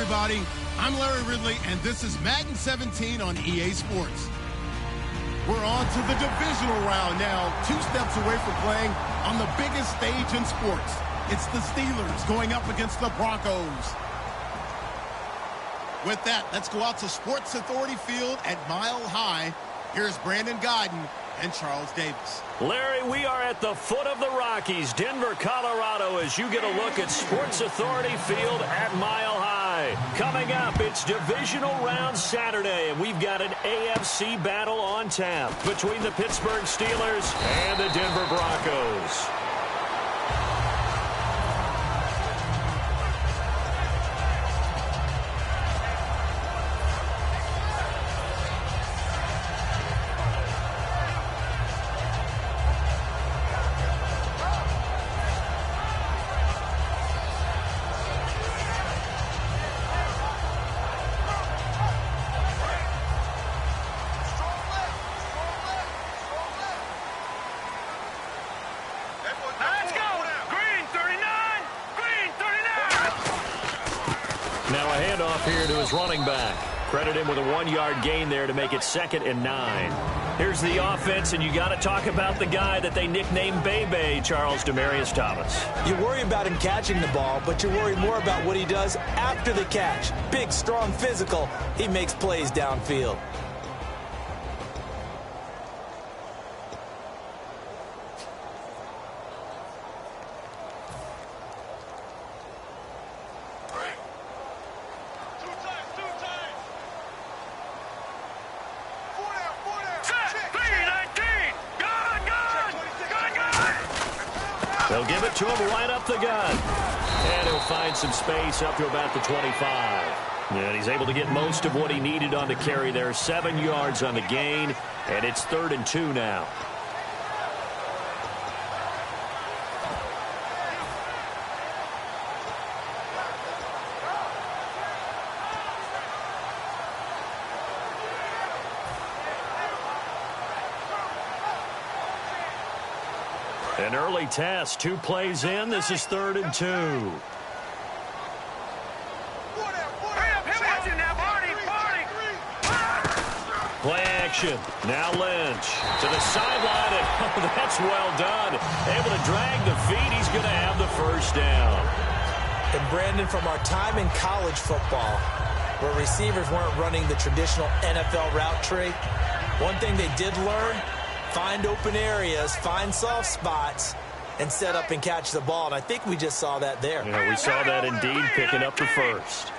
everybody. I'm Larry Ridley, and this is Madden 17 on EA Sports. We're on to the divisional round now, 2 steps away from playing on the biggest stage in sports. It's the Steelers going up against the Broncos. With that, let's go out to Sports Authority Field at Mile High. Here's Brandon Guyton and Charles Davis. Larry, we are at the foot of the Rockies, Denver, Colorado, as you get a look at Sports Authority Field at Mile High. Coming up, it's divisional round Saturday, and we've got an AFC battle on tap between the Pittsburgh Steelers and the Denver Broncos. Now a handoff here to his running back. Credit him with a 1-yard gain there to make it 2nd and 9. Here's the offense, and you got to talk about the guy that they nicknamed Bebe, Charles Demarius Thomas. You worry about him catching the ball, but you worry more about what he does after the catch. Big, strong, physical. He makes plays downfield. They'll give it to him right up the gut. And he'll find some space up to about the 25. And he's able to get most of what he needed on the carry there. 7 yards on the gain, and it's 3rd and 2 now. An early test, 2 plays in. This is 3rd and 2. Play action. Now Lynch to the sideline, and that's well done. Able to drag the feet. He's going to have the 1st down. And Brandon, from our time in college football, where receivers weren't running the traditional NFL route tree, one thing they did learn: find open areas, find soft spots, and set up and catch the ball. And I think we just saw that there. Yeah, we saw that indeed, picking up the 1st.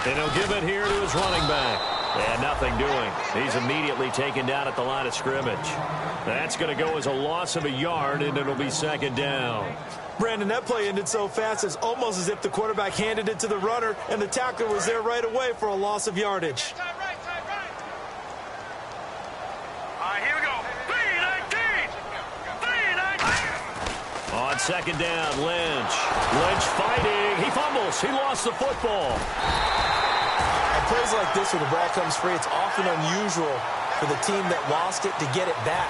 And he'll give it here to his running back. And nothing doing. He's immediately taken down at the line of scrimmage. That's going to go as a loss of a yard, and it'll be 2nd down. Brandon, that play ended so fast, it's almost as if the quarterback handed it to the runner, and the tackler was there right away for a loss of yardage. Here we go. 3-19. On 2nd down, Lynch. Lynch fighting. He fumbles. He lost the football. On plays like this, when the ball comes free, it's often unusual for the team that lost it to get it back,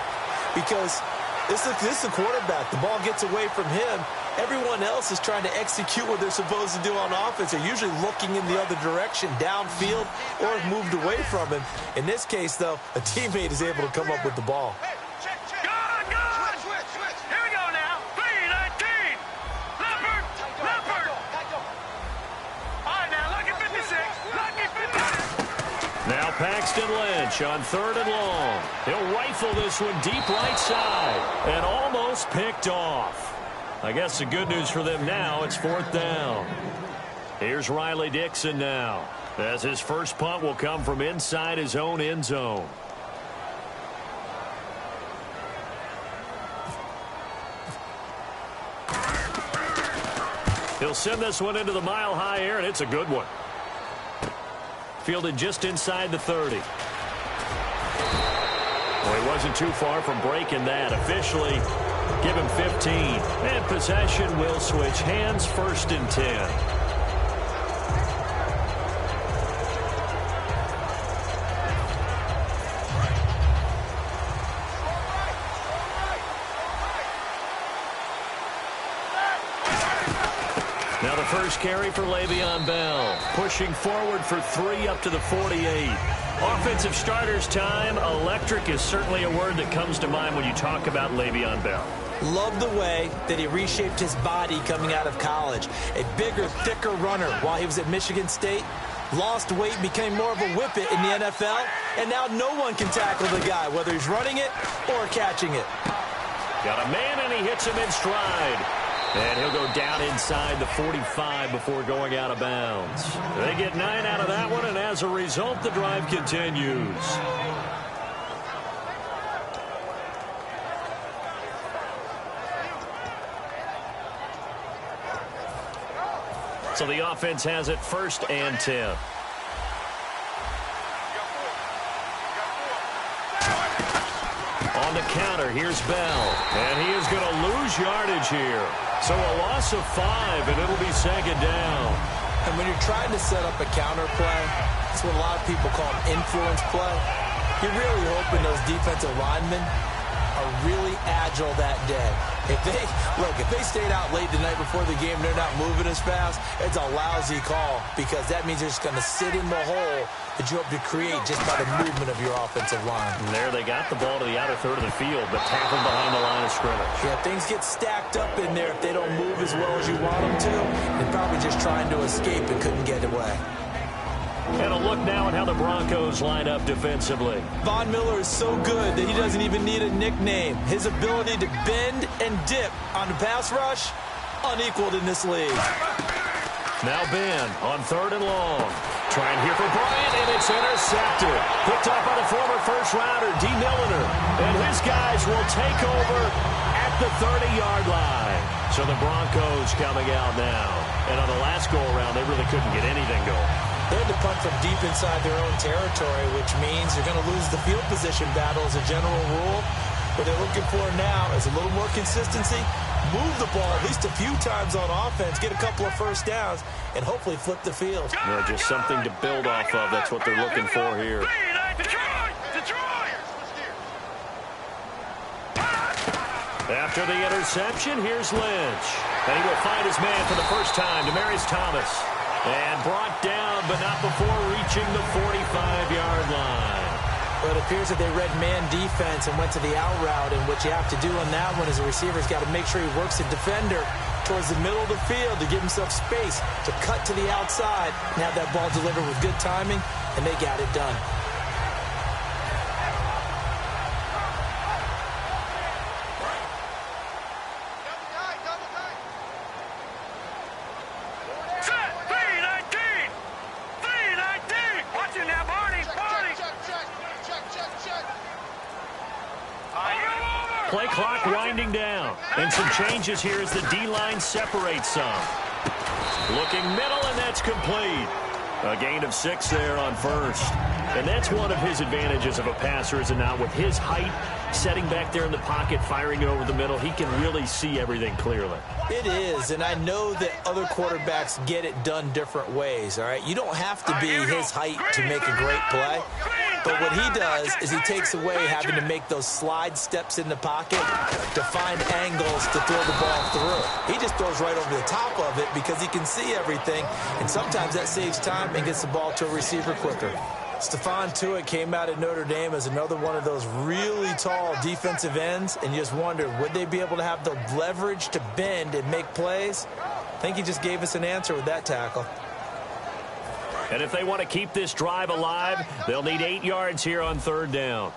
because this is the quarterback. The ball gets away from him. Everyone else is trying to execute what they're supposed to do on offense. They're usually looking in the other direction, downfield, or have moved away from him. In this case, though, a teammate is able to come up with the ball. Here we go now. 3-19. Leopard. All right, now, lucky 56. Lucky 56. Now Paxton Lynch on 3rd and long. He'll rifle this one deep right side. And almost picked off. I guess the good news for them now, it's 4th down. Here's Riley Dixon now, as his first punt will come from inside his own end zone. He'll send this one into the mile-high air, and it's a good one. Fielded just inside the 30. Well, he wasn't too far from breaking that. Officially, give him 15. And possession will switch hands, 1st and 10. first carry for Le'Veon Bell. Pushing forward for 3 up to the 48. Offensive starters time. Electric is certainly a word that comes to mind when you talk about Le'Veon Bell. Love the way that he reshaped his body coming out of college. A bigger, thicker runner while he was at Michigan State. Lost weight, became more of a whippet in the NFL, and now no one can tackle the guy, whether he's running it or catching it. Got a man, and he hits him in stride. And he'll go down inside the 45 before going out of bounds. They get 9 out of that one, and as a result, the drive continues. So the offense has it 1st and 10. On the counter, here's Bell. And he is going to lose yardage here. So a loss of 5, and it'll be 2nd down. And when you're trying to set up a counter play, that's what a lot of people call an influence play. You're really hoping those defensive linemen are really agile that day. If they stayed out late the night before the game, they're not moving as fast, it's a lousy call because that means they're just going to sit in the hole that you hope to create just by the movement of your offensive line. And there they got the ball to the outer third of the field, but tackled behind the line of scrimmage. Yeah, things get stacked up in there if they don't move as well as you want them to. They're probably just trying to escape and couldn't get away. And a look now at how the Broncos line up defensively. Von Miller is so good that he doesn't even need a nickname. His ability to bend and dip on the pass rush, unequaled in this league. Now Ben on 3rd and long. Trying here for Bryant, and it's intercepted. Picked up by the former first-rounder, D. Milliner. And his guys will take over at the 30-yard line. So the Broncos coming out now. And on the last go-around, they really couldn't get anything going. They had to punt from deep inside their own territory, which means you're going to lose the field position battle as a general rule. What they're looking for now is a little more consistency, move the ball at least a few times on offense, get a couple of first downs, and hopefully flip the field. Yeah, just something to build off of. That's what they're looking for here. After the interception, here's Lynch. And he will find his man for the first time, Demaryius Thomas. And brought down, but not before reaching the 45-yard line. Well, it appears that they read man defense and went to the out route, and what you have to do on that one as a receiver is got to make sure he works the defender towards the middle of the field to give himself space to cut to the outside and have that ball delivered with good timing, and they got it done. Play clock winding down. And some changes here as the D-line separates some. Looking middle, and that's complete. A gain of 6 there on 1st. And that's one of his advantages of a passer, is it not? With his height, setting back there in the pocket, firing it over the middle, he can really see everything clearly. It is, and I know that other quarterbacks get it done different ways, all right? You don't have to be his height to make a great play. But what he does is he takes away having to make those slide steps in the pocket to find angles to throw the ball through. He just throws right over the top of it because he can see everything, and sometimes that saves time and gets the ball to a receiver quicker. Stephon Tuitt came out at Notre Dame as another one of those really tall defensive ends, and you just wonder, would they be able to have the leverage to bend and make plays? I think he just gave us an answer with that tackle. And if they want to keep this drive alive, they'll need 8 yards here on 3rd down.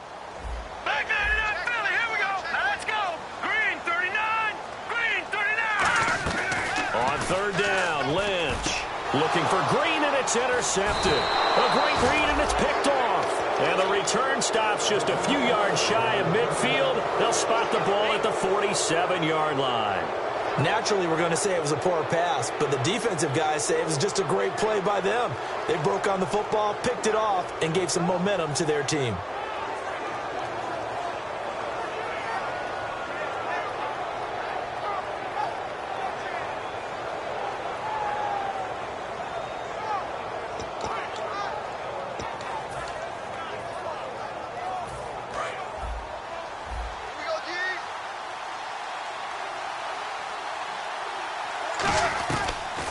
Back there to that Philly. Here we go. Now let's go. Green 39. Green 39. On 3rd down, Lynch looking for Green, and it's intercepted. A great read, and it's picked off. And the return stops just a few yards shy of midfield. They'll spot the ball at the 47-yard line. Naturally, we're going to say it was a poor pass, but the defensive guys say it was just a great play by them. They broke on the football, picked it off, and gave some momentum to their team.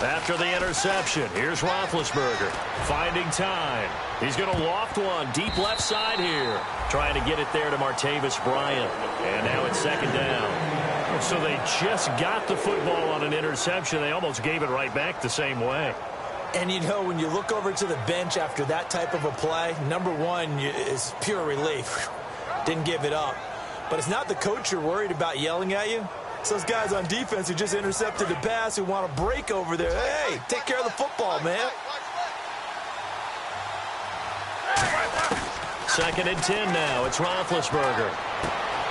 After the interception, here's Roethlisberger finding time. He's going to loft one deep left side here. Trying to get it there to Martavis Bryant. And now it's second down. So they just got the football on an interception. They almost gave it right back the same way. And, you know, when you look over to the bench after that type of a play, number one is pure relief. Didn't give it up. But it's not the coach you're worried about yelling at you. It's those guys on defense who just intercepted the pass who want to break over there. Hey, take care of the football, man. Second and 10 now. It's Roethlisberger.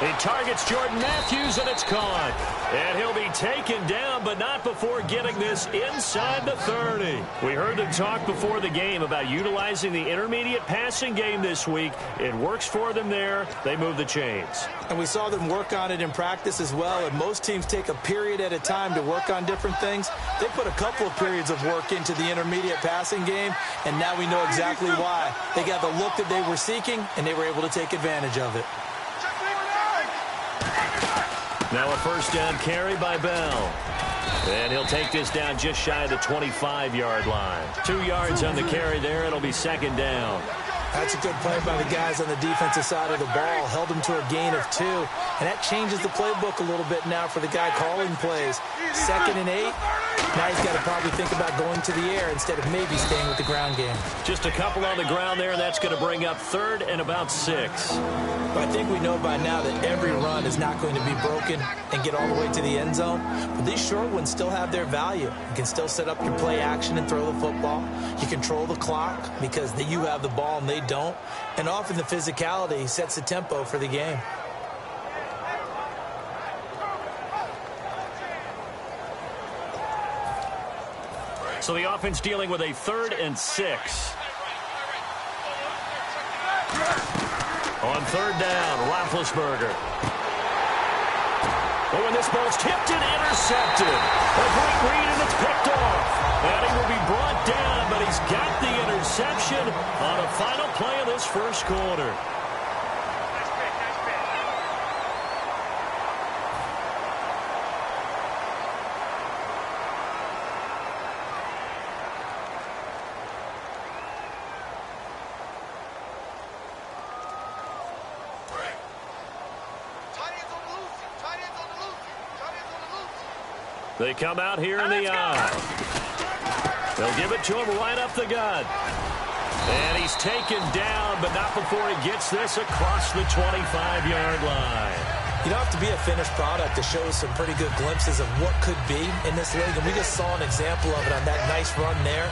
He targets Jordan Matthews, and it's caught. And he'll be taken down, but not before getting this inside the 30. We heard them talk before the game about utilizing the intermediate passing game this week. It works for them there. They move the chains. And we saw them work on it in practice as well, and most teams take a period at a time to work on different things. They put a couple of periods of work into the intermediate passing game, and now we know exactly why. They got the look that they were seeking, and they were able to take advantage of it. Now a first down carry by Bell. And he'll take this down just shy of the 25-yard line. 2 yards on the carry there. It'll be second down. That's a good play by the guys on the defensive side of the ball. Held them to a gain of 2. And that changes the playbook a little bit now for the guy calling plays. 2nd and 8. Now he's got to probably think about going to the air instead of maybe staying with the ground game. Just a couple on the ground there, and that's going to bring up 3rd and about 6. But I think we know by now that every run is not going to be broken and get all the way to the end zone. But these short ones still have their value. You can still set up your play action and throw the football. You control the clock because you have the ball and they don't. And often the physicality sets the tempo for the game. So the offense dealing with a 3rd and 6. On 3rd down, Roethlisberger. Oh, and this ball's tipped and intercepted. A great read, and it's picked off. And he will be brought down, but he's got the interception on a final play of this first quarter. They come out here in the eye. They'll give it to him right up the gut. And he's taken down, but not before he gets this across the 25-yard line. You don't have to be a finished product to show some pretty good glimpses of what could be in this league. And we just saw an example of it on that nice run there.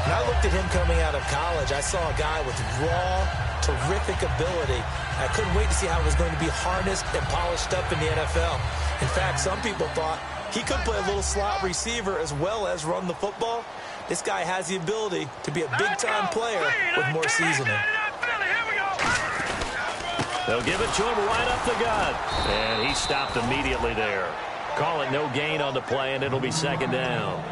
When I looked at him coming out of college, I saw a guy with raw, terrific ability. I couldn't wait to see how it was going to be harnessed and polished up in the NFL. In fact, some people thought he could play a little slot receiver as well as run the football. This guy has the ability to be a big-time player with more seasoning. They'll give it to him right up the gut. And he stopped immediately there. Call it no gain on the play, and it'll be second down.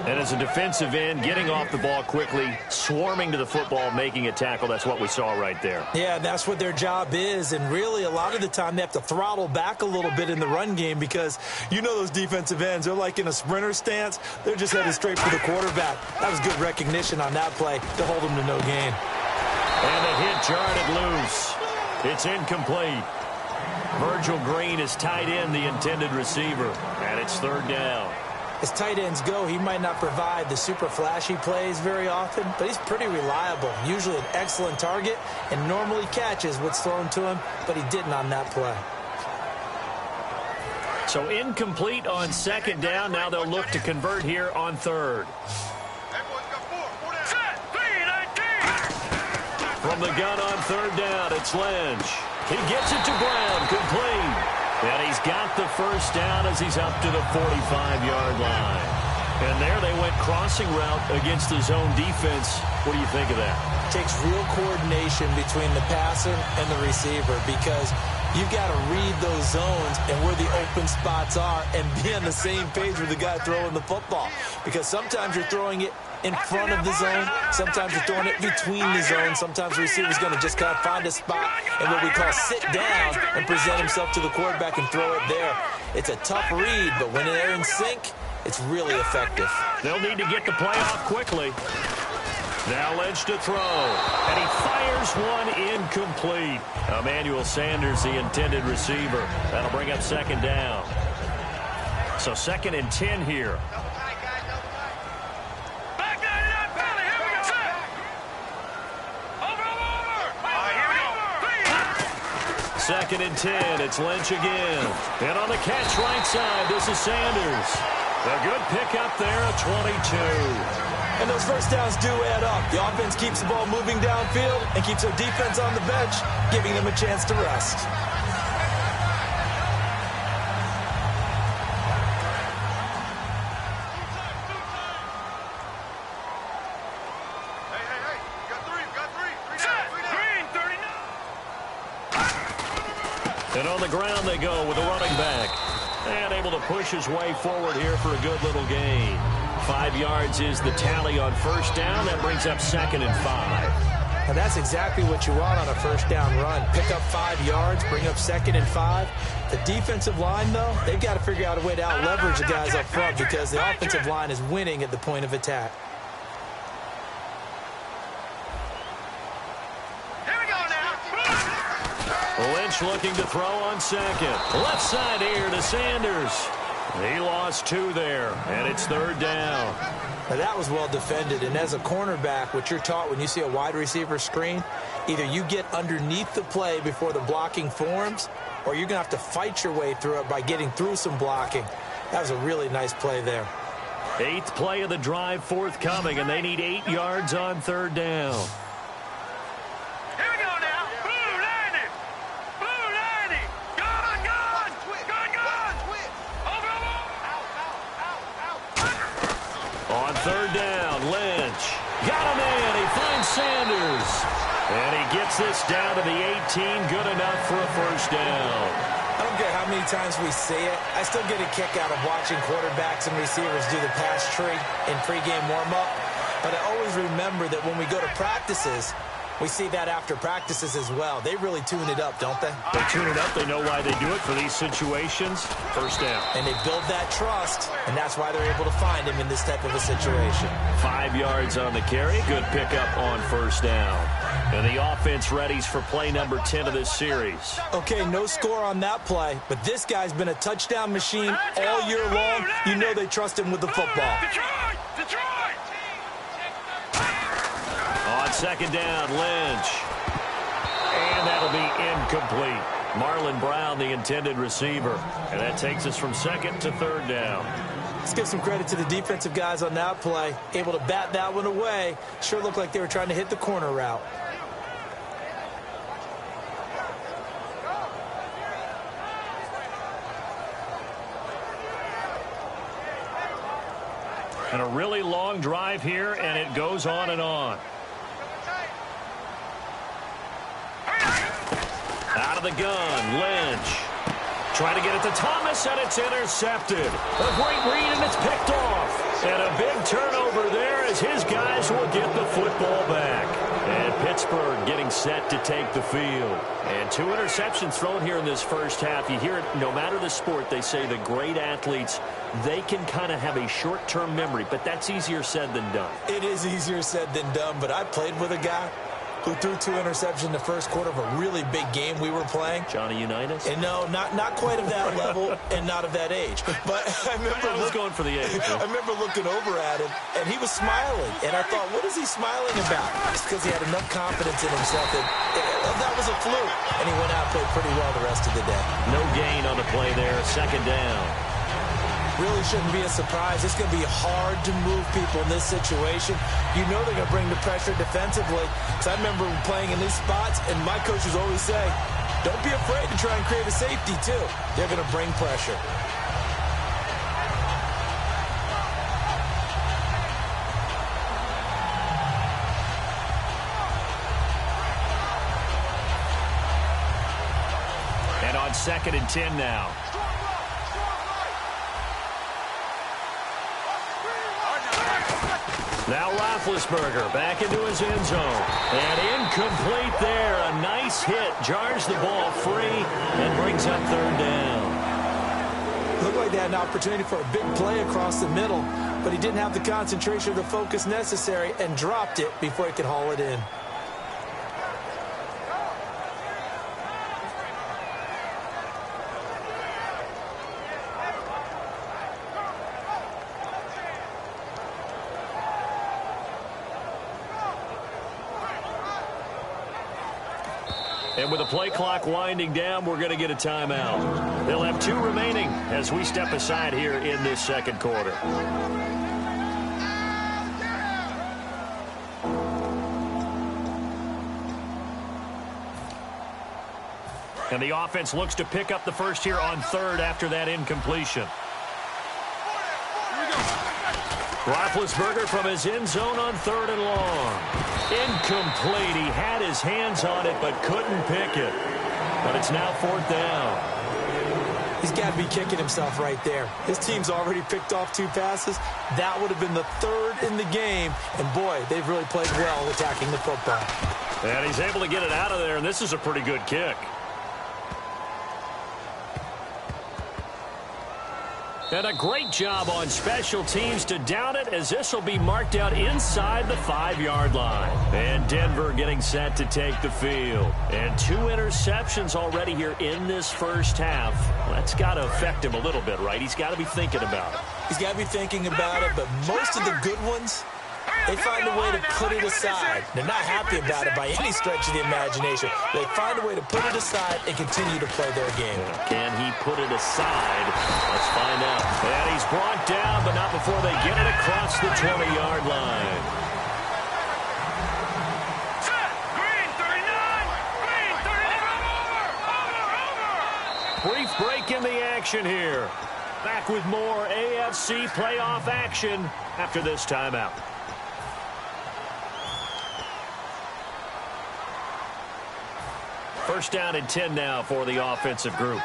And as a defensive end, getting off the ball quickly, swarming to the football, making a tackle, that's what we saw right there. Yeah, that's what their job is. And really, a lot of the time, they have to throttle back a little bit in the run game because you know those defensive ends, they're like in a sprinter stance. They're just headed straight for the quarterback. That was good recognition on that play to hold them to no gain. And the hit jarred it loose. It's incomplete. Virgil Green is tied in, the intended receiver, and it's third down. As tight ends go, he might not provide the super flashy plays very often, but he's pretty reliable. Usually an excellent target and normally catches what's thrown to him, but he didn't on that play. So incomplete on second down. Now they'll look to convert here on third. From the gun on third down, it's Lynch. He gets it to Brown, complete. And he's got the first down as he's up to the 45-yard line. And there they went crossing route against the zone defense. What do you think of that? Takes real coordination between the passer and the receiver because you've got to read those zones and where the open spots are and be on the same page with the guy throwing the football. Because sometimes you're throwing it in front of the zone. Sometimes you're throwing it between the zones. Sometimes the receiver's going to just kind of find a spot and what we call sit down and present himself to the quarterback and throw it there. It's a tough read, but when they're in sync, It's really effective. They'll need to get the play off quickly. Now Lynch to throw, and he fires one incomplete. Emmanuel Sanders, the intended receiver. That'll bring up second down. So 2nd and 10 here. Back 99 penalty. Here we go. Set. Over. All right, here we go. 2nd and 10. It's Lynch again. And on the catch right side, this is Sanders. A good pickup there at 22. And those first downs do add up. The offense keeps the ball moving downfield and keeps their defense on the bench, giving them a chance to rest. Hey. Got three. Set. Green 39. And on the ground they go with a running back. And able to push his way forward here for a good little gain. 5 yards is the tally on first down. That brings up 2nd and 5. And that's exactly what you want on a first down run. Pick up 5 yards, bring up 2nd and 5. The defensive line, though, they've got to figure out a way to out-leverage the guys up front because the offensive line is winning at the point of attack. Here we go now. Lynch looking to throw on 2nd. Left side here to Sanders. He lost 2 there, and it's 3rd down. Now that was well defended, and as a cornerback, what you're taught when you see a wide receiver screen, either you get underneath the play before the blocking forms, or you're going to have to fight your way through it by getting through some blocking. That was a really nice play there. 8th play of the drive forthcoming, and they need 8 yards on 3rd down. Here we go now. Blue 90. Gun. Over. On 3rd down, Lynch. Got him in. He finds Sanders. And he gets this down to the 18. Good enough for a first down. I don't care how many times we say it. I still get a kick out of watching quarterbacks and receivers do the pass tree in pregame warm-up. But I always remember that when we go to practices, we see that after practices as well. They really tune it up, don't they? They tune it up. They know why they do it for these situations. First down. And they build that trust, and that's why they're able to find him in this type of a situation. 5 yards on the carry. Good pickup on first down. And the offense readies for play number 10 of this series. Okay, no score on that play, but this guy's been a touchdown machine all year long. You know they trust him with the football. Detroit. On 2nd down, Lynch. And that'll be incomplete. Marlon Brown, the intended receiver. And that takes us from 2nd to 3rd down. Let's give some credit to the defensive guys on that play. Able to bat that one away. Sure looked like they were trying to hit the corner route. And a really long drive here, and it goes on and on. Out of the gun, Lynch. Trying to get it to Thomas, and it's intercepted. A great read, and it's picked off. And a big turnover there as his guys will get the football back. And Pittsburgh getting set to take the field. And 2 interceptions thrown here in this first half. You hear it, no matter the sport, they say the great athletes, they can kind of have a short-term memory, but that's easier said than done. It is easier said than done, but I played with a guy who threw 2 interceptions in the first quarter of a really big game we were playing. Johnny Unitas? And no, not quite of that level and not of that age. But I remember going for the age. I remember looking over at him, and he was smiling. And I thought, what is he smiling about? It's because he had enough confidence in himself that was a fluke. And he went out and played pretty well the rest of the day. No gain on the play there. 2nd down. Really shouldn't be a surprise. It's going to be hard to move people in this situation. You know they're going to bring the pressure defensively. Because I remember playing in these spots, and my coaches always say, don't be afraid to try and create a safety, too. They're going to bring pressure. And on 2nd and 10 now. Now Roethlisberger back into his end zone. And incomplete there. A nice hit. Jars the ball free and brings up 3rd down. Looked like they had an opportunity for a big play across the middle, but he didn't have the concentration or the focus necessary and dropped it before he could haul it in. And with the play clock winding down, we're going to get a timeout. They'll have 2 remaining as we step aside here in this second quarter. And the offense looks to pick up the first here on 3rd after that incompletion. Roethlisberger from his end zone on 3rd and long. Incomplete. He had his hands on it but couldn't pick it. But it's now 4th down. He's got to be kicking himself right there. His team's already picked off 2 passes. That would have been the 3rd in the game. And, boy, they've really played well attacking the football. And he's able to get it out of there, and this is a pretty good kick. And a great job on special teams to down it, as this will be marked out inside the 5-yard line. And Denver getting set to take the field. And 2 interceptions already here in this first half. Well, that's got to affect him a little bit, right? He's got to be thinking about it. He's got to be thinking about it, but most of the good ones, they find a way to put it aside. They're not happy about it by any stretch of the imagination. They find a way to put it aside and continue to play their game. Can he put it aside? Let's find out. And he's brought down, but not before they get it across the 20-yard line. Green 39! Green 39! Over! Brief break in the action here. Back with more AFC playoff action after this timeout. First down and 10 now for the offensive group.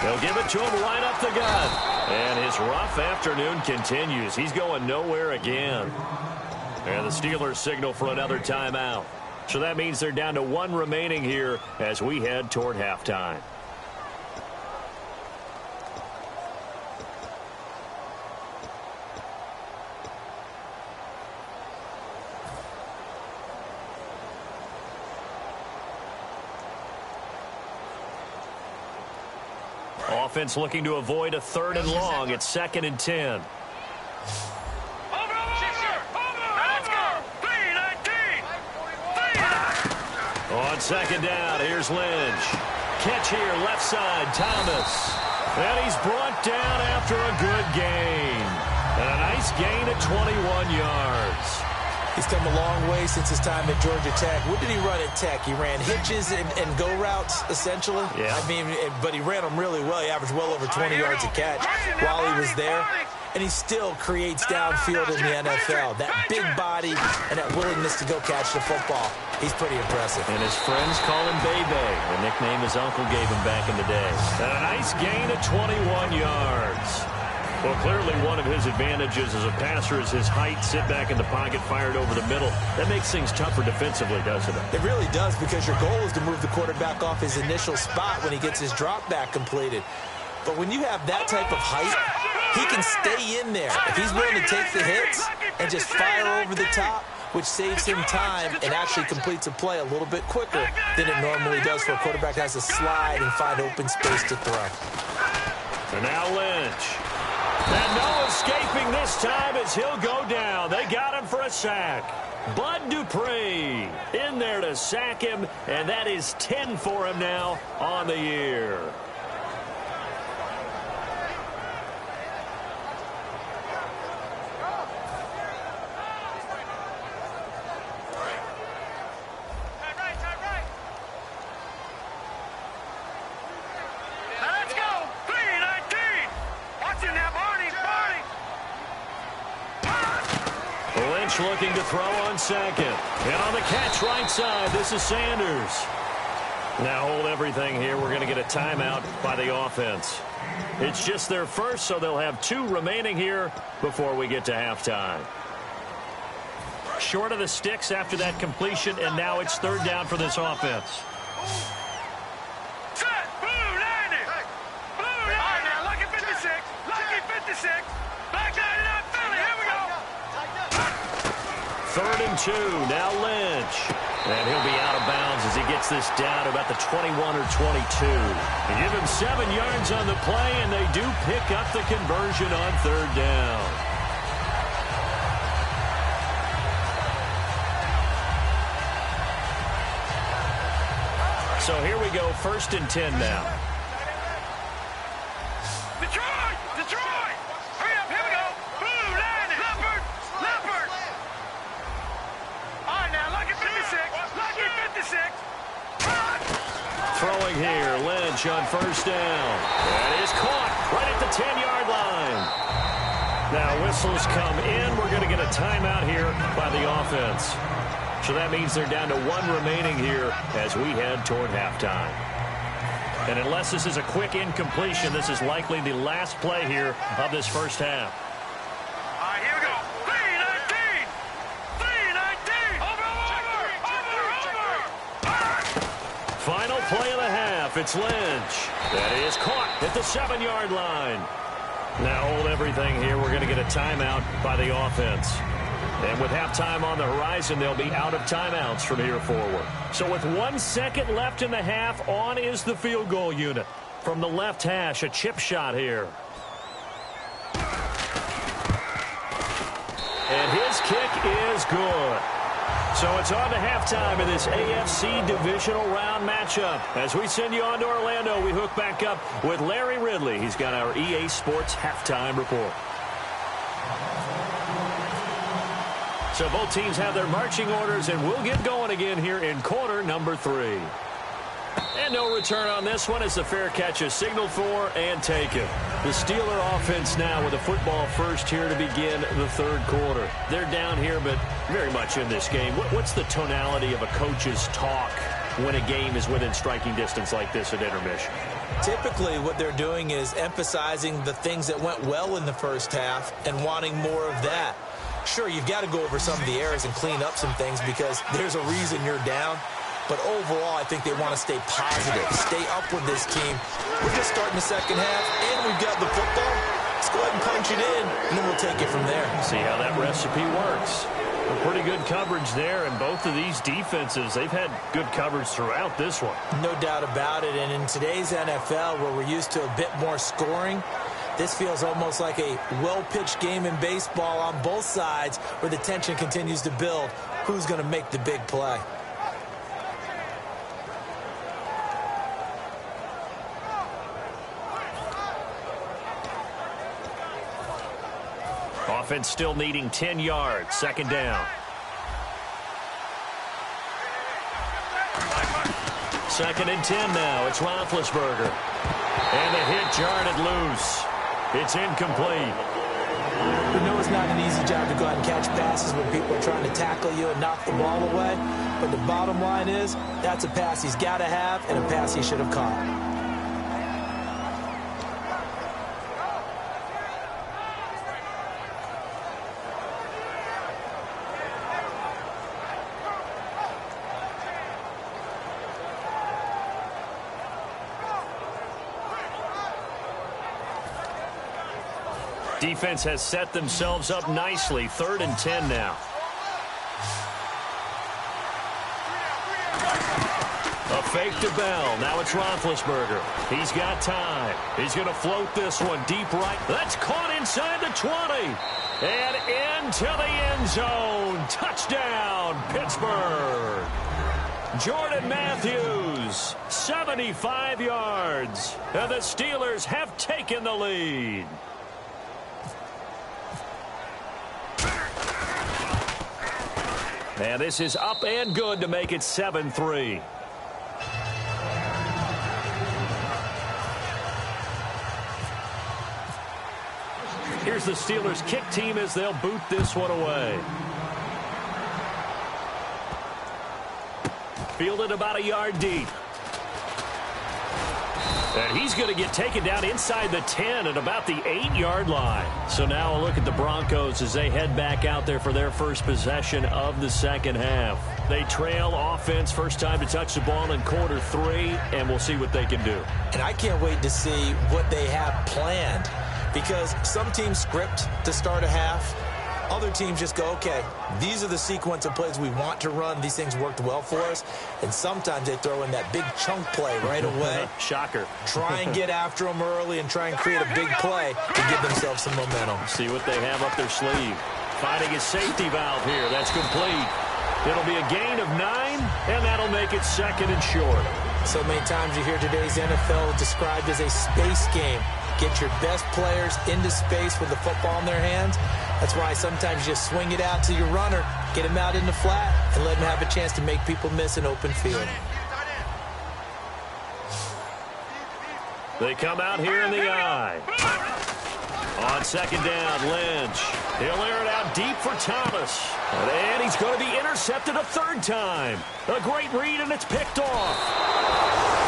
They'll give it to him right up the gut. And his rough afternoon continues. He's going nowhere again. And the Steelers signal for another timeout. So that means they're down to 1 remaining here as we head toward halftime. Offense looking to avoid a 3rd and long. It's 2nd and 10. On 2nd down, here's Lynch. Catch here, left side, Thomas. And he's brought down after a good gain. And a nice gain at 21 yards. He's come a long way since his time at Georgia Tech. What did he run at Tech? He ran hitches and go routes, essentially. Yeah. I mean, but he ran them really well. He averaged well over 20 yards a catch while he was there. And he still creates downfield in the NFL. That big body and that willingness to go catch the football. He's pretty impressive. And his friends call him Bebe, the nickname his uncle gave him back in the day. And a nice gain of 21 yards. Well, clearly one of his advantages as a passer is his height, sit back in the pocket, fired over the middle. That makes things tougher defensively, doesn't it? It really does, because your goal is to move the quarterback off his initial spot when he gets his drop back completed. But when you have that type of height, he can stay in there. If he's willing to take the hits and just fire over the top, which saves him time and actually completes a play a little bit quicker than it normally does for a quarterback that has to slide and find open space to throw. And now Lynch. And no escaping this time as he'll go down. They got him for a sack. Bud Dupree in there to sack him, and that is 10 for him now on the year. Looking to throw on 2nd. And on the catch right side, this is Sanders. Now hold everything here. We're going to get a timeout by the offense. It's just their first, so they'll have 2 remaining here before we get to halftime. Short of the sticks after that completion, and now it's third down for this offense. Set. Blue 90. Blue 90. All right, now, lucky 56. Lucky 56. Black 99 Philly. Here we go. Third and 2. Now Lynch. And he'll be out of bounds as he gets this down to about the 21 or 22. They give him 7 yards on the play, and they do pick up the conversion on third down. So here we go, 1st and 10 now. Detroit! Detroit! Hurry up, here we go. Blue 90. Leopard! Leopard! All right, now, lucky 56. Lucky 56. Throwing here, Lynch on 1st down. That is caught right at the 10-yard line. Now whistles come in. We're going to get a timeout here by the offense. So that means they're down to 1 remaining here as we head toward halftime. And unless this is a quick incompletion, this is likely the last play here of this first half. All right, here we go. 319. 319. Over. Final play of the half. It's Lynch. That is caught at the 7-yard line. Now hold everything here. We're going to get a timeout by the offense. And with halftime on the horizon, they'll be out of timeouts from here forward. So with 1 second left in the half, on is the field goal unit. From the left hash, a chip shot here. And his kick is good. So it's on to halftime of this AFC divisional round matchup. As we send you on to Orlando, we hook back up with Larry Ridley. He's got our EA Sports halftime report. So both teams have their marching orders, and we'll get going again here in quarter number 3. And no return on this one as the fair catch is signaled for and taken. The Steeler offense now with a football first here to begin the third quarter. They're down here, but very much in this game. What's the tonality of a coach's talk when a game is within striking distance like this at intermission? Typically, what they're doing is emphasizing the things that went well in the first half and wanting more of that. Sure, you've got to go over some of the errors and clean up some things because there's a reason you're down. But overall, I think they want to stay positive, stay up with this team. We're just starting the second half, and we've got the football. Let's go ahead and punch it in, and then we'll take it from there. See how that recipe works. A pretty good coverage there, and both of these defenses, they've had good coverage throughout this one. No doubt about it, and in today's NFL, where we're used to a bit more scoring, this feels almost like a well-pitched game in baseball on both sides where the tension continues to build. Who's going to make the big play? Offense still needing 10 yards. Second down. Second and 10 now. It's Roethlisberger. And the hit jarred it loose. It's incomplete. We know it's not an easy job to go out and catch passes when people are trying to tackle you and knock the ball away. But the bottom line is, that's a pass he's got to have and a pass he should have caught. Defense has set themselves up nicely. Third and 10 now. A fake to Bell. Now it's Roethlisberger. He's got time. He's going to float this one deep right. That's caught inside the 20. And into the end zone. Touchdown, Pittsburgh. Jordan Matthews, 75 yards. And the Steelers have taken the lead. And this is up and good to make it 7-3. Here's the Steelers kick team as they'll boot this one away. Fielded about a yard deep. And he's going to get taken down inside the 10 at about the 8-yard line. So now a look at the Broncos as they head back out there for their first possession of the second half. They trail offense, first time to touch the ball in quarter 3, and we'll see what they can do. And I can't wait to see what they have planned, because some teams script to start a half. Other teams just go, okay, these are the sequence of plays we want to run. These things worked well for us. And sometimes they throw in that big chunk play right away. Shocker. Try and get after them early and try and create a big play to give themselves some momentum. See what they have up their sleeve. Finding a safety valve here. That's complete. It'll be a gain of 9, and that'll make it second and short. So many times you hear today's NFL described as a space game. Get your best players into space with the football in their hands. That's why sometimes you just swing it out to your runner, get him out in the flat, and let him have a chance to make people miss an open field. They come out here in the eye. On second down, Lynch. He'll air it out deep for Thomas. And he's going to be intercepted a third time. A great read, and it's picked off.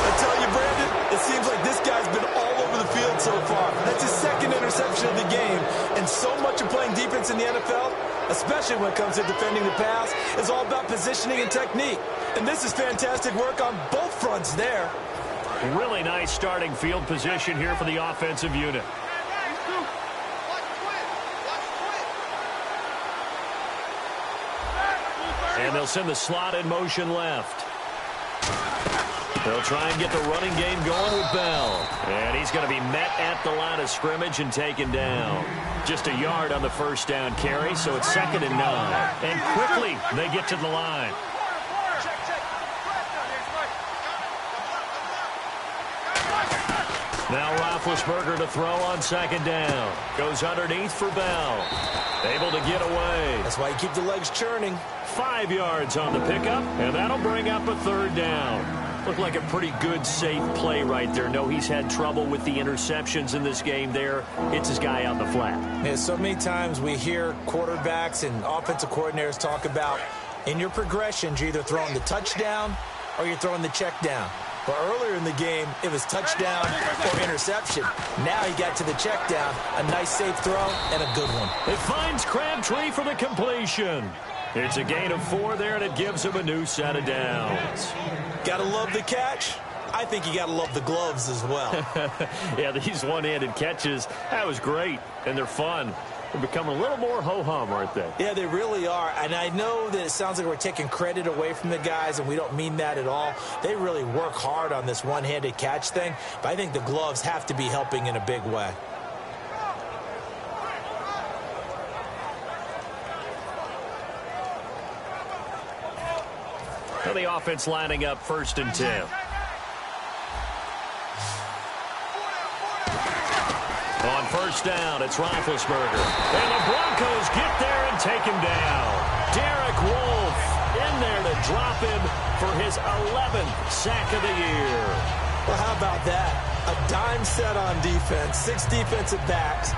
I tell you, Brandon, it seems like this guy's been all over the field so far. That's his second interception of the game. And so much of playing defense in the NFL, especially when it comes to defending the pass, is all about positioning and technique. And this is fantastic work on both fronts there. Really nice starting field position here for the offensive unit. And they'll send the slot in motion left. They'll try and get the running game going with Bell. And he's going to be met at the line of scrimmage and taken down. Just a yard on the first down carry, so it's second and 9. And quickly, they get to the line. Now Roethlisberger to throw on second down. Goes underneath for Bell. Able to get away. That's why you keep the legs churning. 5 yards on the pickup, and that'll bring up a third down. Looked like a pretty good, safe play right there. No, he's had trouble with the interceptions in this game there. Hits his guy out in the flat. Yeah, so many times we hear quarterbacks and offensive coordinators talk about in your progressions, you're either throwing the touchdown or you're throwing the check down. But earlier in the game, it was touchdown or interception. Now he got to the check down. A nice safe throw and a good one. It finds Crabtree for the completion. It's a gain of 4 there, and it gives him a new set of downs. Gotta love the catch. I think you gotta love the gloves as well. Yeah, these one-handed catches, that was great, and they're fun. They're becoming a little more ho-hum, aren't they? Yeah, they really are. And I know that it sounds like we're taking credit away from the guys, and we don't mean that at all. They really work hard on this one-handed catch thing, but I think the gloves have to be helping in a big way. So the offense lining up first and 10. On first down, it's Roethlisberger. And the Broncos get there and take him down. Derek Wolfe in there to drop him for his 11th sack of the year. Well, how about that? A dime set on defense, 6 defensive backs.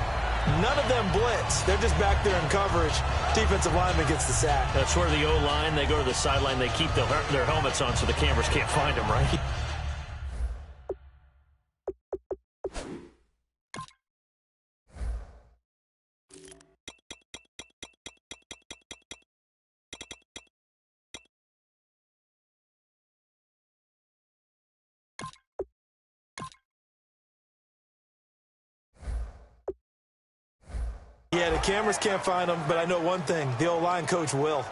None of them blitz. They're just back there in coverage. Defensive lineman gets the sack. That's where the O-line, they go to the sideline, they keep their helmets on so the cameras can't find them, right? Yeah, the cameras can't find them, but I know one thing. The O-line coach will.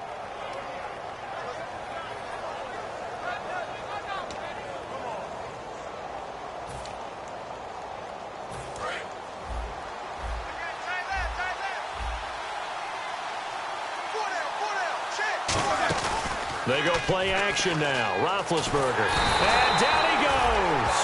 They go play action now. Roethlisberger. And down he goes.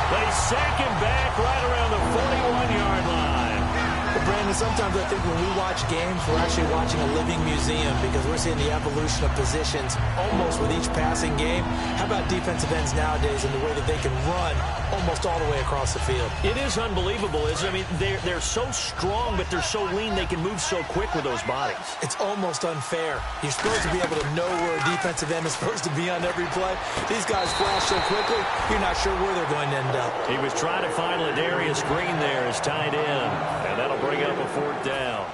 They sack him back right around the 41-yard line. But Brandon, sometimes I think when we watch games, we're actually watching a living museum because we're seeing the evolution of positions almost with each passing game. How about defensive ends nowadays and the way that they can run almost all the way across the field? It is unbelievable, isn't it? I mean, they're so strong, but they're so lean they can move so quick with those bodies. It's almost unfair. You're supposed to be able to know where a defensive end is supposed to be on every play. These guys flash so quickly, you're not sure where they're going to end up. He was trying to find Ladarius Green there as tight end, and that'll bring up a 4th down.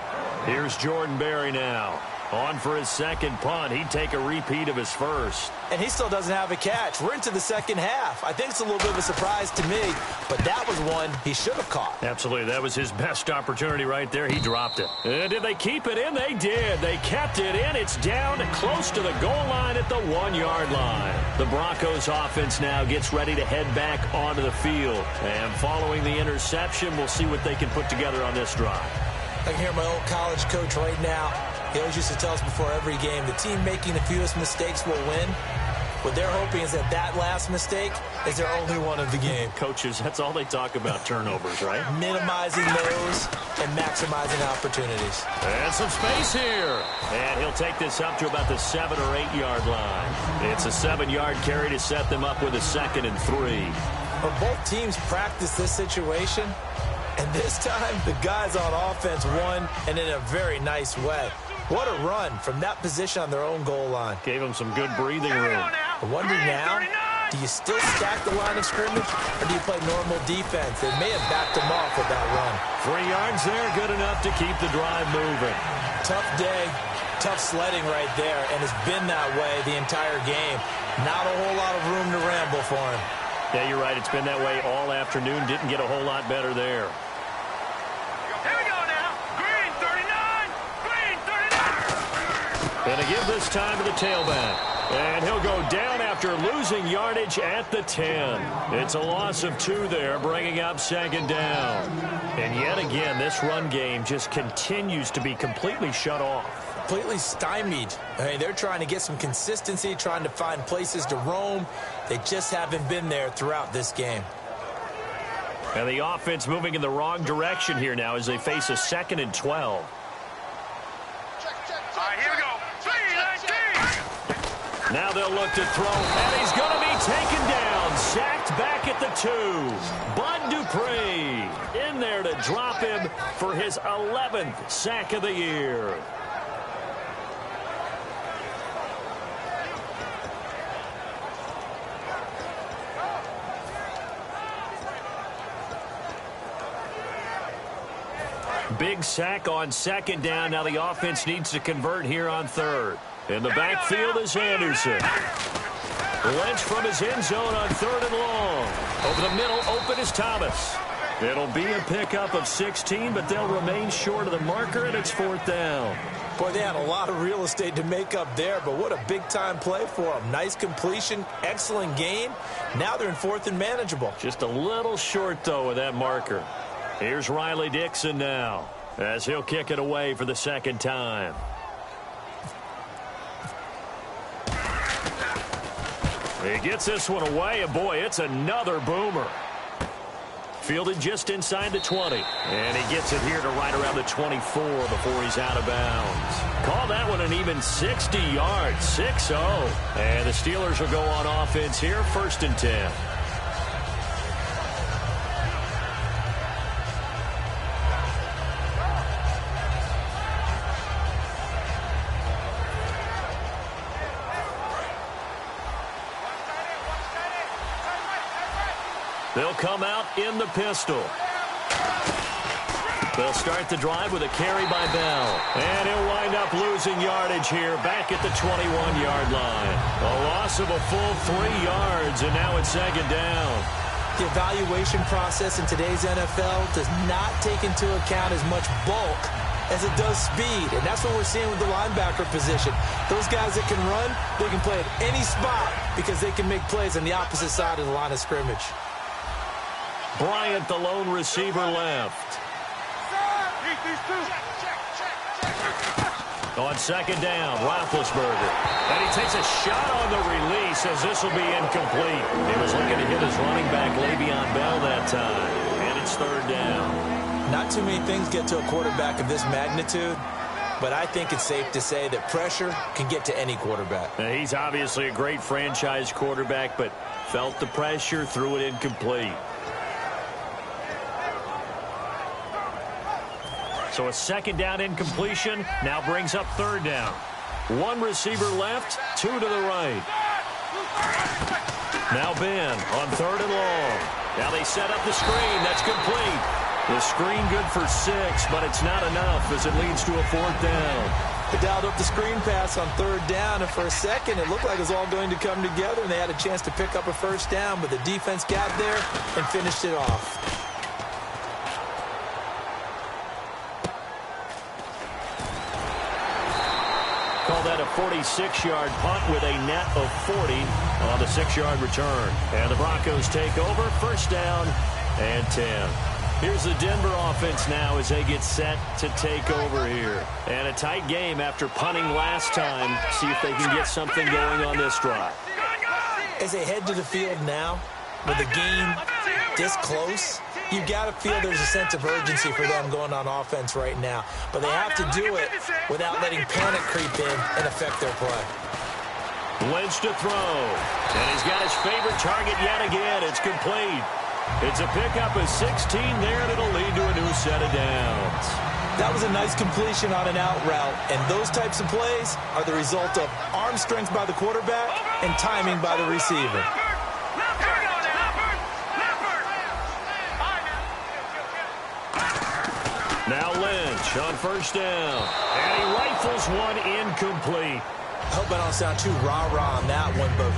Here's Jordan Berry now. On for his second punt. He'd take a repeat of his first. And he still doesn't have a catch. We're into the second half. I think it's a little bit of a surprise to me, but that was one he should have caught. Absolutely. That was his best opportunity right there. He dropped it. And did they keep it in? They did. They kept it in. It's down close to the goal line at the 1-yard line. The Broncos offense now gets ready to head back onto the field. And following the interception, we'll see what they can put together on this drive. I can hear my old college coach right now. He always used to tell us before every game, the team making the fewest mistakes will win. What they're hoping is that that last mistake is their only one of the game. Coaches, that's all they talk about, turnovers, right? Minimizing those and maximizing opportunities. And some space here. And he'll take this up to about the 7- or 8-yard line. It's a 7-yard carry to set them up with a 2nd and 3. But both teams practice this situation. And this time, the guys on offense won, and in a very nice way. What a run from that position on their own goal line. Gave them some good breathing room. I wonder now, do you still stack the line of scrimmage, or do you play normal defense? They may have backed them off with that run. 3 yards there, good enough to keep the drive moving. Tough day, tough sledding right there, and it's been that way the entire game. Not a whole lot of room to ramble for him. Yeah, you're right. It's been that way all afternoon. Didn't get a whole lot better there. And a give this time to the tailback. And he'll go down after losing yardage at the 10. It's a loss of 2 there, bringing up 2nd down. And yet again, this run game just continues to be completely shut off. Completely stymied. I mean, they're trying to get some consistency, trying to find places to roam. They just haven't been there throughout this game. And the offense moving in the wrong direction here now as they face a 2nd and 12. Now they'll look to throw, and he's going to be taken down. Sacked back at the 2. Bud Dupree in there to drop him for his 11th sack of the year. Big sack on 2nd down. Now the offense needs to convert here on 3rd. In the backfield is Anderson. Lynch from his end zone on 3rd and long. Over the middle, open is Thomas. It'll be a pickup of 16, but they'll remain short of the marker, and it's 4th down. Boy, they had a lot of real estate to make up there, but what a big-time play for them. Nice completion, excellent gain. Now they're in 4th and manageable. Just a little short, though, of that marker. Here's Riley Dixon now, as he'll kick it away for the 2nd time. He gets this one away, and boy, it's another boomer. Fielded just inside the 20. And he gets it here to right around the 24 before he's out of bounds. Call that one an even 60 yards, 6-0. And the Steelers will go on offense here, 1st and 10. They'll come out in the pistol. They'll start the drive with a carry by Bell. And he'll wind up losing yardage here back at the 21-yard line. A loss of a full 3 yards, and now it's 2nd down. The evaluation process in today's NFL does not take into account as much bulk as it does speed, and that's what we're seeing with the linebacker position. Those guys that can run, they can play at any spot because they can make plays on the opposite side of the line of scrimmage. Bryant, the lone receiver, left. On 2nd down, Roethlisberger. And he takes a shot on the release as this will be incomplete. He was looking to hit his running back, Le'Veon Bell, that time. And it's 3rd down. Not too many things get to a quarterback of this magnitude, but I think it's safe to say that pressure can get to any quarterback. Now, he's obviously a great franchise quarterback, but felt the pressure, threw it incomplete. So a second down incompletion now brings up third down. One receiver left, two to the right. Now Ben on third and long. Now they set up the screen. That's complete. The screen good for 6, but it's not enough as it leads to a fourth down. They dialed up the screen pass on third down, and for a second it looked like it was all going to come together, and they had a chance to pick up a first down, but the defense got there and finished it off. Call that a 46-yard punt with a net of 40 on the 6-yard return. And the Broncos take over, first down and 10. Here's the Denver offense now as they get set to take over here. And a tight game after punting last time. See if they can get something going on this drive. As they head to the field now, with the game this close, you got to feel there's a sense of urgency for them going on offense right now. But they have to do it without letting panic creep in and affect their play. Lynch to throw. And he's got his favorite target yet again. It's complete. It's a pickup of 16 there, and it'll lead to a new set of downs. That was a nice completion on an out route, and those types of plays are the result of arm strength by the quarterback and timing by the receiver. Now Lynch on first down, and he rifles one incomplete. I hope I don't sound too rah-rah on that one, but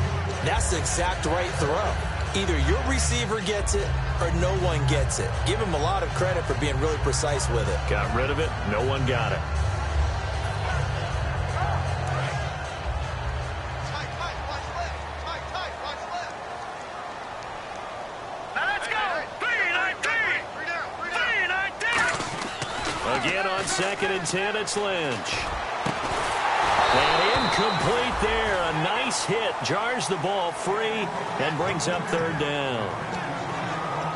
that's the exact right throw. Either your receiver gets it or no one gets it. Give him a lot of credit for being really precise with it. Got rid of it. No one got it. Again on 2nd and 10, it's Lynch. And incomplete there. A nice hit. Jars the ball free and brings up third down.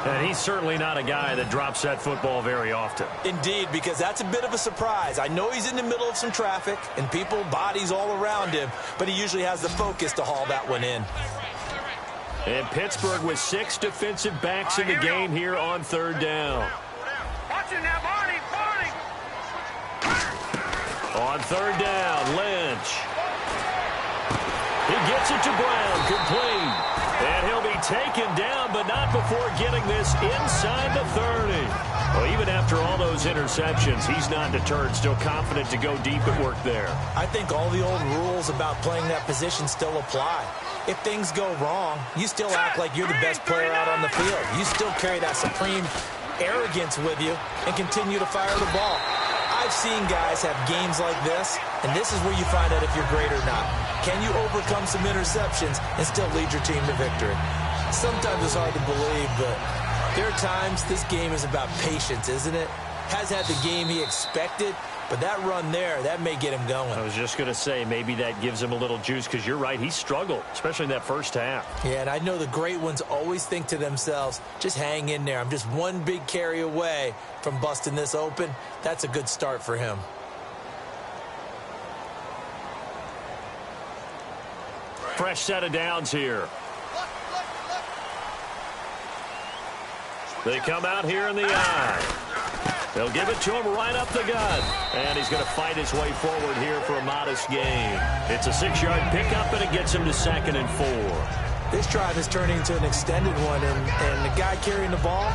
And he's certainly not a guy that drops that football very often. Indeed, because that's a bit of a surprise. I know he's in the middle of some traffic and people, bodies all around him, but he usually has the focus to haul that one in. And Pittsburgh with 6 defensive backs in the game here on third down. Watch it now, Barney. On third down, Lynch. He gets it to Brown, complete. And he'll be taken down, but not before getting this inside the 30. Well, even after all those interceptions, he's not deterred, still confident to go deep at work there. I think all the old rules about playing that position still apply. If things go wrong, you still act like you're the best player out on the field. You still carry that supreme arrogance with you and continue to fire the ball. I've seen guys have games like this, and this is where you find out if you're great or not. Can you overcome some interceptions and still lead your team to victory? Sometimes it's hard to believe, but there are times this game is about patience, isn't it? Has had the game he expected, but that run there, that may get him going. I was just going to say, maybe that gives him a little juice, because you're right, he struggled, especially in that first half. Yeah, and I know the great ones always think to themselves, just hang in there. I'm just one big carry away from busting this open. That's a good start for him. Fresh set of downs here. They come out here in the eye. They'll give it to him right up the gut. And he's going to fight his way forward here for a modest gain. It's a 6-yard pickup, and it gets him to 2nd and 4. This drive is turning into an extended one, and the guy carrying the ball,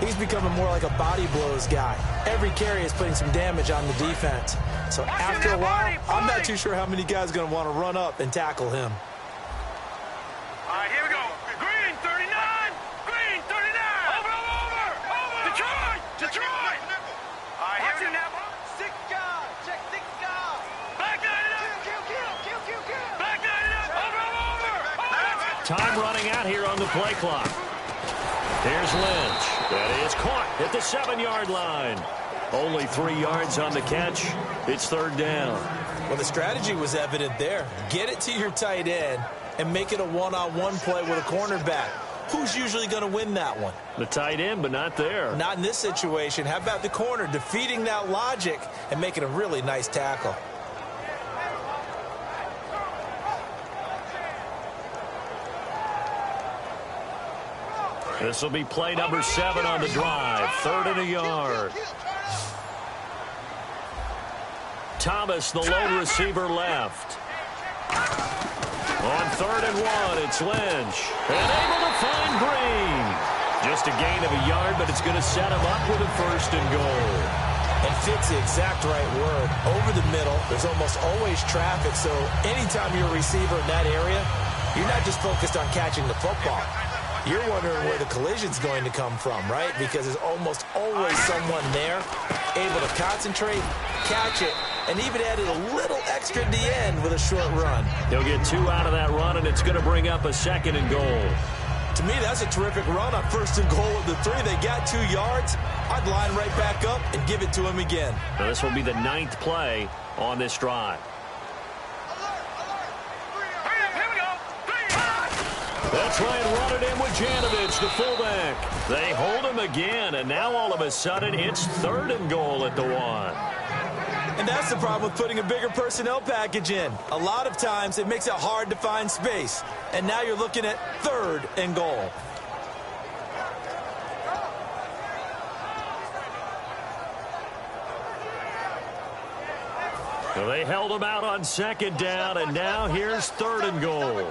he's becoming more like a body blows guy. Every carry is putting some damage on the defense. So after a while, I'm not too sure how many guys are going to want to run up and tackle him. All right, here we go. Green, 39. Green, 39. Over. Detroit. All right, here we go. Now, 6 guys. Check 6 guys. Back that it up. Kill. Back that it up. Over. Time running out here on the play clock. Here's Lynch. That is caught at the 7-yard line. Only 3 yards on the catch. It's third down. Well, the strategy was evident there. Get it to your tight end and make it a one-on-one play with a cornerback. who's usually going to win that one? The tight end, but not there. Not in this situation. How about the corner defeating that logic and making a really nice tackle? This will be play number 7 on the drive. 3rd and a yard. Thomas, the lone receiver, left. On 3rd and 1, it's Lynch. And able to find Green. Just a gain of a yard, but it's going to set him up with a 1st and goal. And fits the exact right word. Over the middle, there's almost always traffic, so anytime you're a receiver in that area, you're not just focused on catching the football. You're wondering where the collision's going to come from, right? Because there's almost always someone there able to concentrate, catch it, and even added a little extra at the end with a short run. He'll get 2 out of that run, and it's going to bring up a 2nd and goal. To me, that's a terrific run on 1st and goal of the 3. They got 2 yards. I'd line right back up and give it to him again. Now, this will be the 9th play on this drive. They'll try and run it in with Janovich, the fullback. They hold him again, and now all of a sudden it's 3rd and goal at the 1. And that's the problem with putting a bigger personnel package in. A lot of times it makes it hard to find space. And now you're looking at 3rd and goal. So they held him out on 2nd down, and now here's 3rd and goal.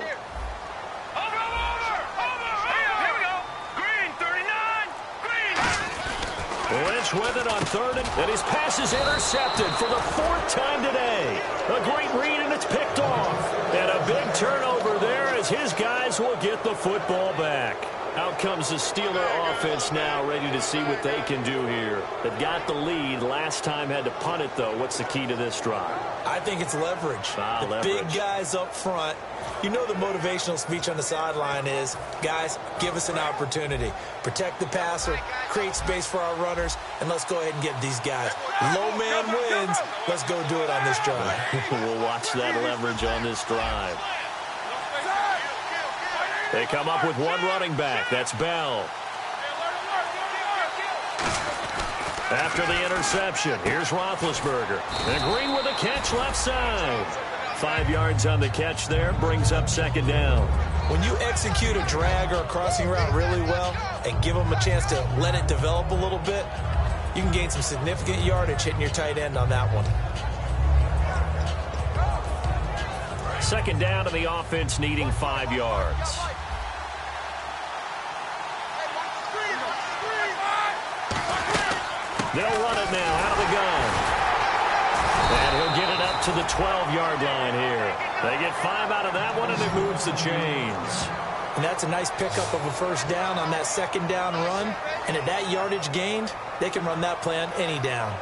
Lynch with it on 3rd, and his pass is intercepted for the 4th time today. A great read, and it's picked off. And a big turnover there as his guys will get the football back. Out comes the Steeler offense now, ready to see what they can do here. They've got the lead. Last time had to punt it, though. What's the key to this drive? I think it's leverage. The leverage. Big guys up front. You know the motivational speech on the sideline is, guys, give us an opportunity. Protect the passer, create space for our runners, and let's go ahead and give these guys. Low man wins. Let's go do it on this drive. We'll watch that leverage on this drive. They come up with 1 running back. That's Bell. After the interception, here's Roethlisberger. And Green with a catch left side. 5 yards on the catch there, brings up 2nd down. When you execute a drag or a crossing route really well and give them a chance to let it develop a little bit, you can gain some significant yardage hitting your tight end on that one. 2nd down to the offense, needing 5 yards. They'll run it now out of the gun. And he'll get it up to the 12-yard line here. They get 5 out of that one, and it moves the chains. And that's a nice pickup of a 1st down on that 2nd down run. And at that yardage gained, they can run that play on any down.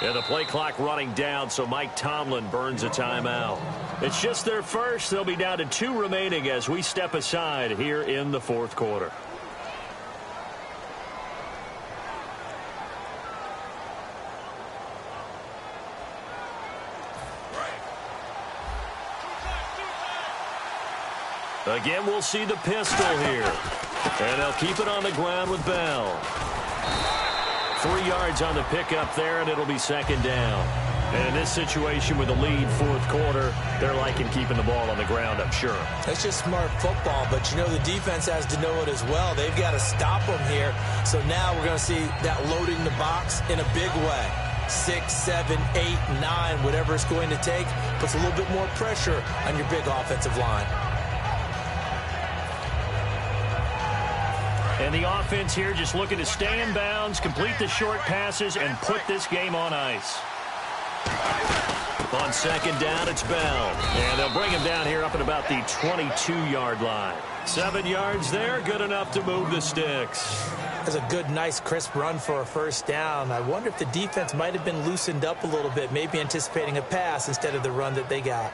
And the play clock running down, so Mike Tomlin burns a timeout. It's just their first. They'll be down to 2 remaining as we step aside here in the 4th quarter. Again, we'll see the pistol here. And they'll keep it on the ground with Bell. 3 yards on the pickup there, and it'll be 2nd down. And in this situation with the lead 4th quarter, they're liking keeping the ball on the ground, I'm sure. That's just smart football, but you know the defense has to know it as well. They've got to stop them here. So now we're going to see that loading the box in a big way. 6, 7, 8, 9, whatever it's going to take, puts a little bit more pressure on your big offensive line. And the offense here just looking to stay in bounds, complete the short passes, and put this game on ice. On second down, it's Bell. And they'll bring him down here up at about the 22-yard line. 7 yards there, good enough to move the sticks. That's a good, nice, crisp run for a first down. I wonder if the defense might have been loosened up a little bit, maybe anticipating a pass instead of the run that they got.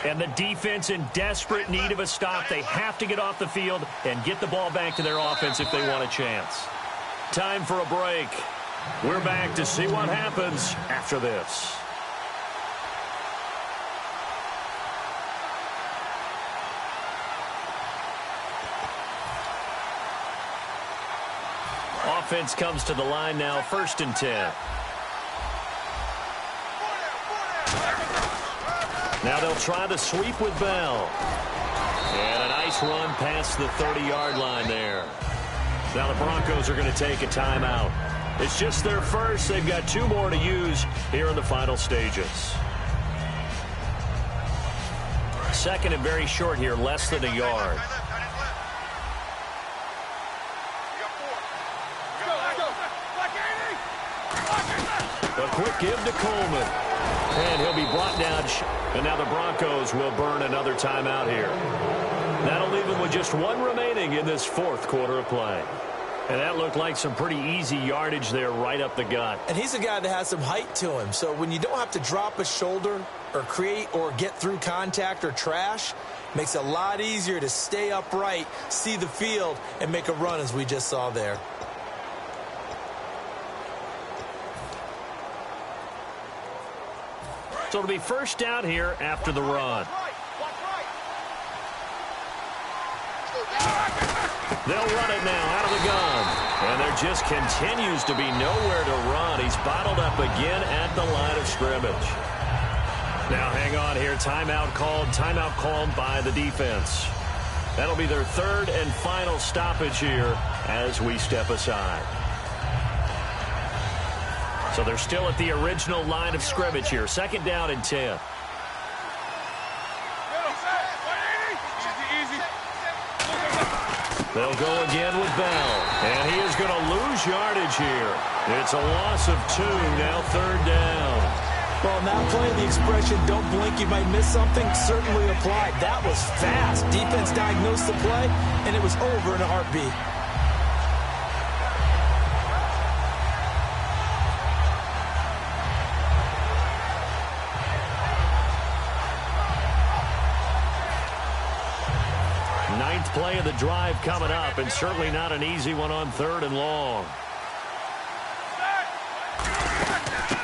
And the defense in desperate need of a stop. They have to get off the field and get the ball back to their offense if they want a chance. Time for a break. We're back to see what happens after this. Offense comes to the line now, 1st and 10. Now they'll try the sweep with Bell. And a nice run past the 30-yard line there. Now the Broncos are going to take a timeout. It's just their first. They've got 2 more to use here in the final stages. 2nd and very short here, less than a yard. A quick give to Coleman. And he'll be brought down. And now the Broncos will burn another timeout here. That'll leave them with just 1 remaining in this 4th quarter of play. And that looked like some pretty easy yardage there right up the gut. And he's a guy that has some height to him. So when you don't have to drop a shoulder or create or get through contact or trash, makes it a lot easier to stay upright, see the field, and make a run as we just saw there. So it'll be first down here after the run. They'll run it now out of the gun. And there just continues to be nowhere to run. He's bottled up again at the line of scrimmage. Now hang on here. Timeout called by the defense. That'll be their 3rd and final stoppage here as we step aside. So they're still at the original line of scrimmage here. 2nd down and 10. They'll go again with Bell. And he is going to lose yardage here. It's a loss of 2, now 3rd down. Well, now playing the expression, don't blink, you might miss something, certainly applied. That was fast. Defense diagnosed the play, and it was over in a heartbeat. Play of the drive coming up, and certainly not an easy one on 3rd and long.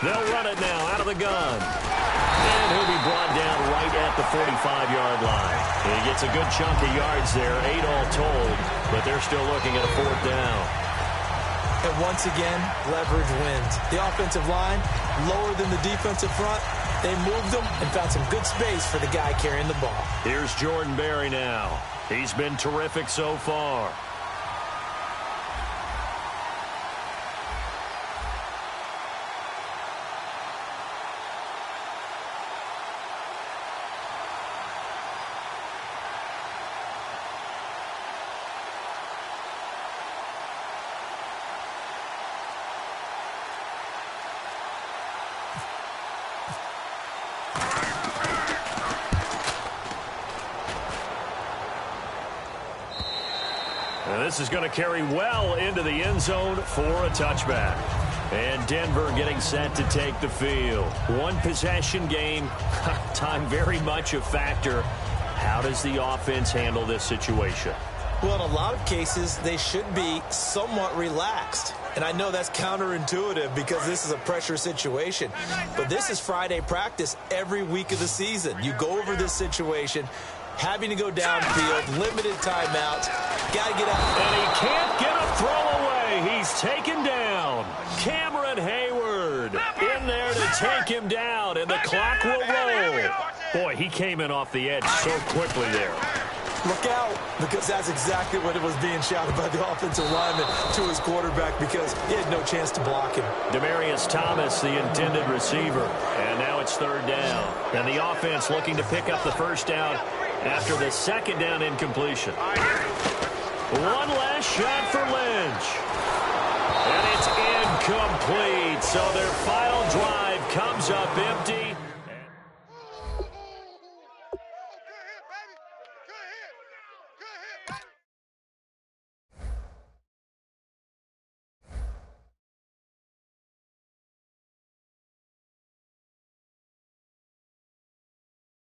They'll run it now out of the gun. And he'll be brought down right at the 45-yard line. He gets a good chunk of yards there, 8 all told, but they're still looking at a 4th down. And once again, leverage wins. The offensive line, lower than the defensive front. They moved them and found some good space for the guy carrying the ball. Here's Jordan Berry now. He's been terrific so far. And this is going to carry well into the end zone for a touchback. And Denver getting set to take the field. 1 possession game. Time very much a factor. How does the offense handle this situation? Well, in a lot of cases, they should be somewhat relaxed. And I know that's counterintuitive because this is a pressure situation. But this is Friday practice every week of the season. You go over this situation, having to go downfield, limited timeouts, got to get out. And he can't get a throw away. He's taken down. Cameron Hayward in there to take him down, and the clock will roll. Boy, he came in off the edge so quickly there. Look out, because that's exactly what it was being shouted by the offensive lineman to his quarterback because he had no chance to block him. Demaryius Thomas, the intended receiver. And now it's 3rd down. And the offense looking to pick up the 1st down after the 2nd down incompletion. One last shot for Lynch. And it's incomplete. So their final drive comes up empty.